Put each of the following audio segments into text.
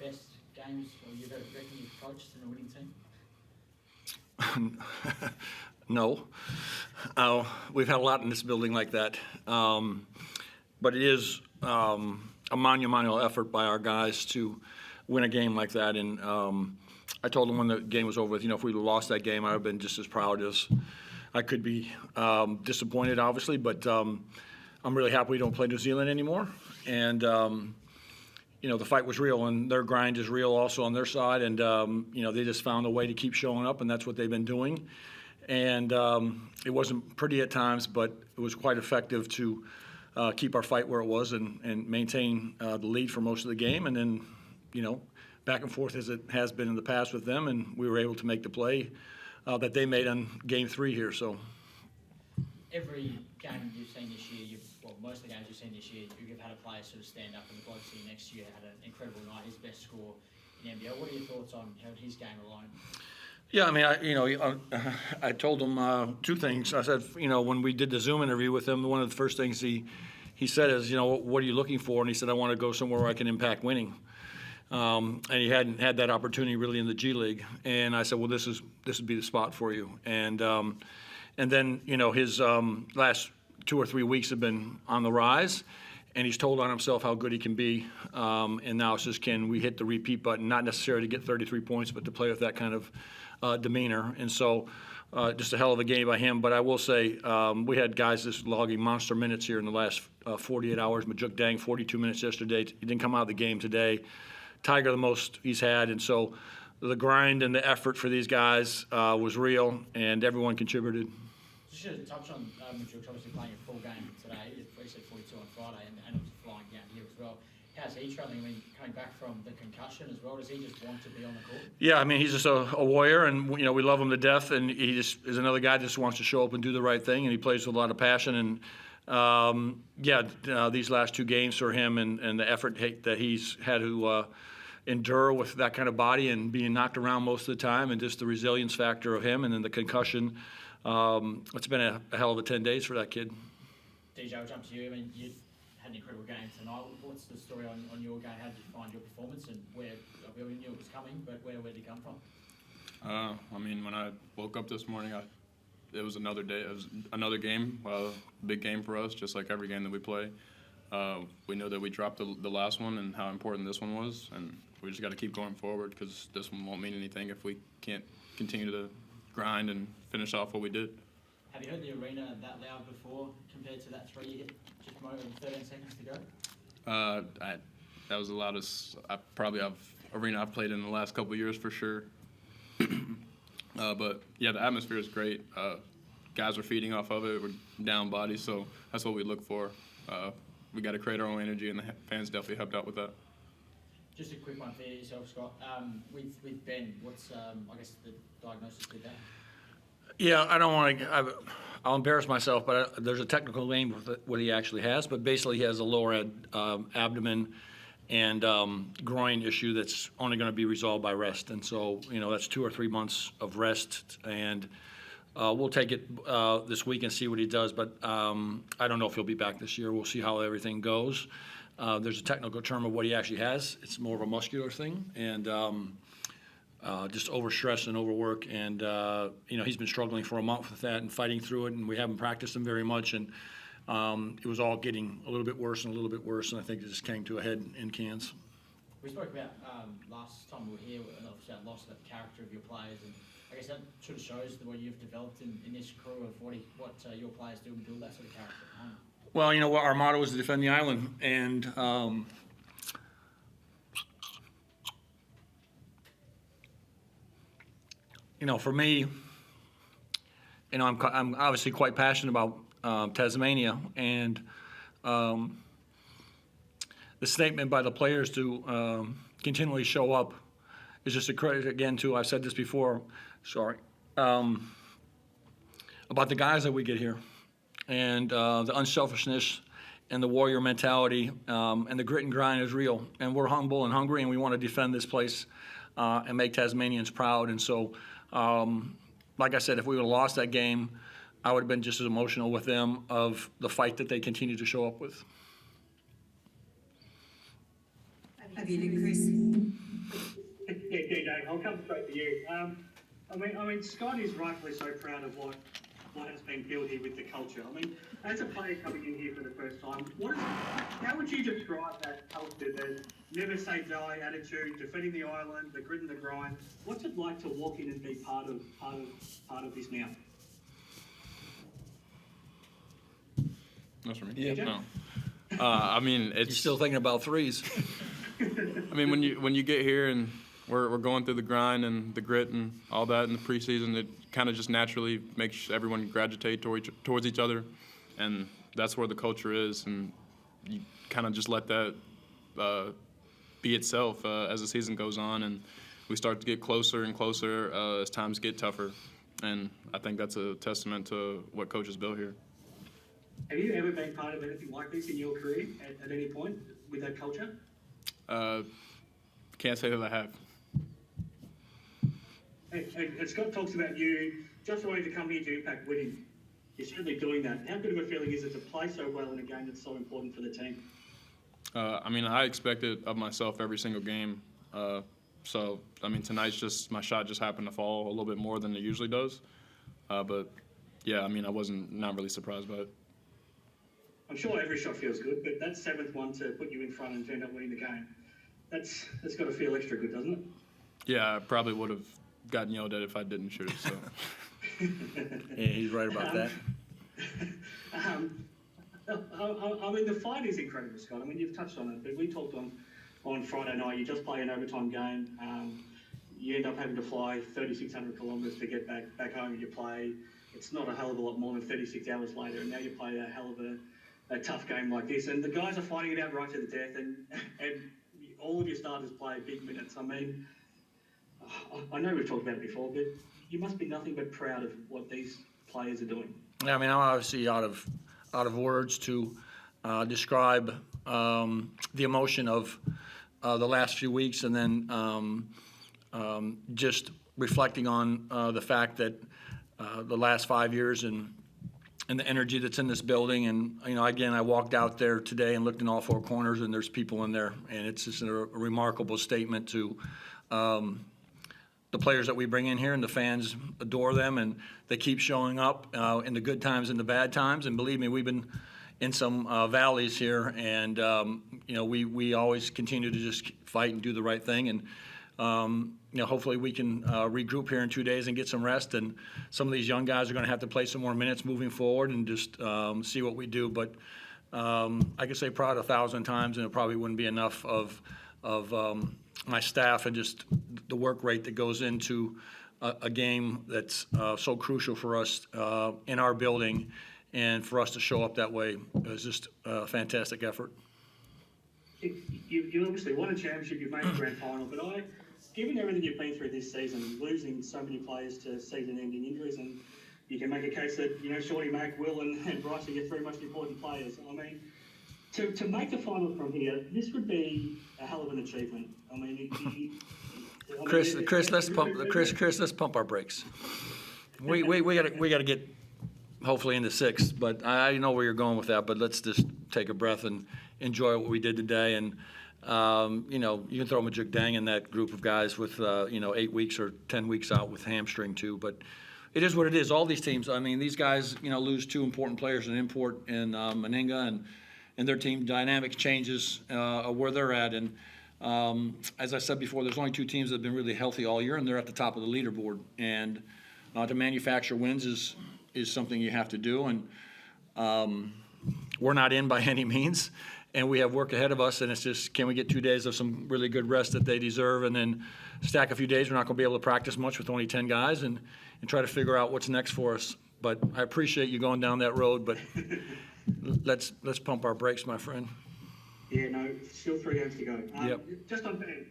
best games or you reckon you've coached in a winning team? No. We've had a lot in this building like that. But it is a monumental effort by our guys to win a game like that. And I told them when the game was over with, if we'd have lost that game, I would have been just as proud as I could be. Disappointed, obviously, but I'm really happy we don't play New Zealand anymore. And, the fight was real, and their grind is real also on their side. And, they just found a way to keep showing up, and that's what they've been doing. And it wasn't pretty at times, but it was quite effective to keep our fight where it was and maintain the lead for most of the game. And then, back and forth as it has been in the past with them, and we were able to make the play that they made on Game 3 here. So every game you've seen this year, most of the games you've seen this year, you've had a player sort of stand up, and the bloke sitting next to you had an incredible night, his best score in NBL. What are your thoughts on his game alone? Yeah, I mean, I told him two things. I said, when we did the Zoom interview with him, one of the first things he said is, what are you looking for? And he said, I want to go somewhere where I can impact winning. And he hadn't had that opportunity really in the G League. And I said, well, this would be the spot for you. And then, his last 2 or 3 weeks have been on the rise. And he's told on himself how good he can be. And now it's just, can we hit the repeat button, not necessarily to get 33 points, but to play with that kind of demeanor. And so just a hell of a game by him. But I will say we had guys just logging monster minutes here in the last 48 hours. Majuk Dang, 42 minutes yesterday. He didn't come out of the game today. Tiger, the most he's had. And so the grind and the effort for these guys was real, and everyone contributed. Just to touch on Majuk obviously playing a full game today. He said 42 on Friday, and it was flying down here as well. How's he travelling? I mean, coming back from the concussion as well, does he just want to be on the court? Yeah, I mean, he's just a warrior, and we love him to death. And he just is another guy that just wants to show up and do the right thing, and he plays with a lot of passion. And these last 2 games for him, and the effort that he's had to endure with that kind of body and being knocked around most of the time, and just the resilience factor of him, and then the concussion. It's been a hell of a 10 days for that kid. DJ, I'll jump to you. I mean, you had an incredible game tonight. What's the story on your game? How did you find your performance, and where we knew it was coming, but where did it come from? I mean, when I woke up this morning, it was another day. It was another game, big game for us, just like every game that we play. We know that we dropped the last one and how important this one was, and we just got to keep going forward, because this one won't mean anything if we can't continue to grind and finish off what we did. Have you heard the arena that loud before compared to that 3 you hit just more than 13 seconds to go? That was the loudest arena I've played in the last couple of years for sure. But yeah, the atmosphere is great. Guys are feeding off of it. We're down bodies, so that's what we look for. We got to create our own energy, and the fans definitely helped out with that. Just a quick one for yourself, Scott. With Ben, what's I guess the diagnosis with that? Yeah, I don't want to. I'll embarrass myself, but there's a technical name with what he actually has. But basically, he has a lower abdomen and groin issue that's only going to be resolved by rest. And so, that's 2 or 3 months of rest. And we'll take it this week and see what he does. But I don't know if he'll be back this year. We'll see how everything goes. There's a technical term of what he actually has. It's more of a muscular thing, and just overstress and overwork. And he's been struggling for a month with that and fighting through it. And we haven't practiced him very much. And it was all getting a little bit worse and a little bit worse. And I think it just came to a head in Cairns. We spoke about last time we were here, and obviously that loss of the character of your players, and I guess that sort of shows what you've developed in this crew of what your players do and build that sort of character at home. Well, our motto is to defend the island, and for me, I'm obviously quite passionate about Tasmania, and the statement by the players to continually show up is just a credit again to, I've said this before, about the guys that we get here. And the unselfishness and the warrior mentality and the grit and grind is real. And we're humble and hungry, and we want to defend this place and make Tasmanians proud. And so, like I said, if we would have lost that game, I would have been just as emotional with them of the fight that they continue to show up with. Have you, Chris? DJ. I'll come straight to you. I mean, Scott is rightfully so proud of what has been built here with the culture. I mean, as a player coming in here for the first time, how would you describe that culture, the never say die attitude, defending the island, the grit and the grind? What's it like to walk in and be part of this now? That's for me. Yeah. No. I mean, You're it's still thinking about threes. I mean, when you get here and we're going through the grind and the grit and all that in the preseason, it kind of just naturally makes everyone gravitate towards each other, and that's where the culture is. And you kind of just let that be itself as the season goes on, and we start to get closer and closer as times get tougher. And I think that's a testament to what coaches built here. Have you ever been part of anything like this in your career at any point with that culture? Can't say that I have. And Scott talks about you just wanting to come here to impact winning. You're certainly doing that. How good of a feeling is it to play so well in a game that's so important for the team? I mean, I expect it of myself every single game. So, I mean, tonight's just my shot just happened to fall a little bit more than it usually does. But, yeah, I mean, I wasn't not really surprised by it. I'm sure every shot feels good, but that seventh one to put you in front and end up winning the game, that's got to feel extra good, doesn't it? Yeah, I probably would have gotten yelled at if I didn't shoot it. So. Yeah, he's right about that. I mean, the fight is incredible, Scott. I mean, you've touched on it, but we talked on Friday night. You just play an overtime game. You end up having to fly 3,600 kilometres to get back home. You play. It's not a hell of a lot more than 36 hours later, and now you play a hell of a tough game like this. And the guys are fighting it out right to the death, and all of your starters play big minutes. I mean, I know we've talked about it before, but you must be nothing but proud of what these players are doing. Yeah, I mean, I'm obviously out of words to describe the emotion of the last few weeks, and then just reflecting on the fact that the last 5 years and the energy that's in this building. And, you know, again, I walked out there today and looked in all four corners, and there's people in there, and it's just a remarkable statement to the players that we bring in here, and the fans adore them, and they keep showing up in the good times and the bad times. And believe me, we've been in some valleys here, and you know, we always continue to just fight and do the right thing. And you know, hopefully we can regroup here in 2 days and get some rest. And some of these young guys are going to have to play some more minutes moving forward, and just see what we do. But I could say proud 1,000 times, and it probably wouldn't be enough of my staff and just the work rate that goes into a game that's so crucial for us in our building, and for us to show up that way is just a fantastic effort. You obviously won a championship, you've made the grand final, but given everything you've been through this season, losing so many players to season-ending injuries, and you can make a case that, you know, Shorty, Mac, Will and Bryce are your three most important players. I mean, to make the final from here, this would be a hell of an achievement. I mean, Chris, let's pump our brakes. We got to get hopefully into sixth, but I know where you're going with that. But let's just take a breath and enjoy what we did today. And you know, you can throw Majik Dang in that group of guys with you know, 8 weeks or 10 weeks out with hamstring too. But it is what it is. All these teams. I mean, these guys, you know, lose two important players in import and Meninga, and their team dynamic changes where they're at. And as I said before, there's only two teams that have been really healthy all year, and they're at the top of the leaderboard. And to manufacture wins is something you have to do. And we're not in by any means, and we have work ahead of us. And it's just, can we get 2 days of some really good rest that they deserve, and then stack a few days we're not going to be able to practice much with only 10 guys, and try to figure out what's next for us. But I appreciate you going down that road, but let's pump our brakes, my friend. Yeah, no, still 3 games to go. Yep. Just on Ben,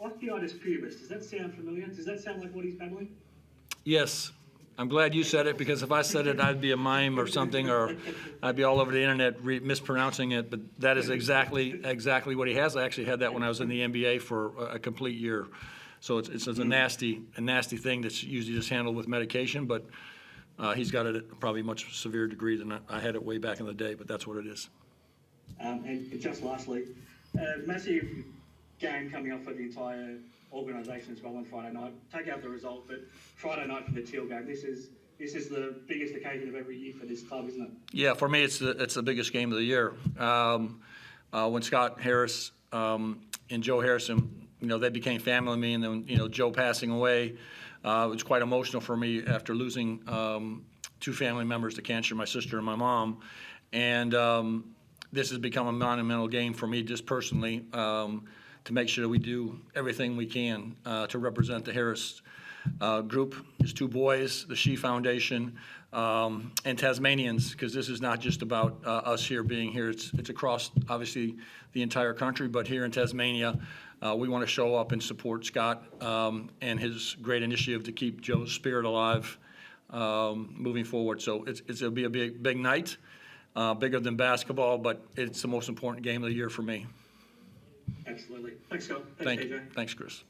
osteitis pubis, does that sound familiar? Does that sound like what he's battling? Yes. I'm glad you said it, because if I said it, I'd be a mime or something, or I'd be all over the internet mispronouncing it. But that is exactly what he has. I actually had that when I was in the NBA for a complete year. So it's a nasty thing that's usually just handled with medication. But he's got it at probably much severe degree than I had it way back in the day. But that's what it is. And just lastly, massive game coming up for the entire organisation as well on Friday night. Take out the result, but Friday night for the Teal game, this is the biggest occasion of every year for this club, isn't it? Yeah, for me, it's the biggest game of the year. When Scott Harris and Joe Harrison, they became family to me, and then, Joe passing away, it was quite emotional for me after losing two family members to cancer, my sister and my mom. And this has become a monumental game for me just personally, to make sure that we do everything we can to represent the Harris group, his two boys, the She Foundation, and Tasmanians, because this is not just about us here being here. It's across, obviously, the entire country, but here in Tasmania, we want to show up and support Scott and his great initiative to keep Joe's spirit alive moving forward. So it'll be a big night, bigger than basketball, but it's the most important game of the year for me. Absolutely. Thanks, Scott. Thanks, Chris.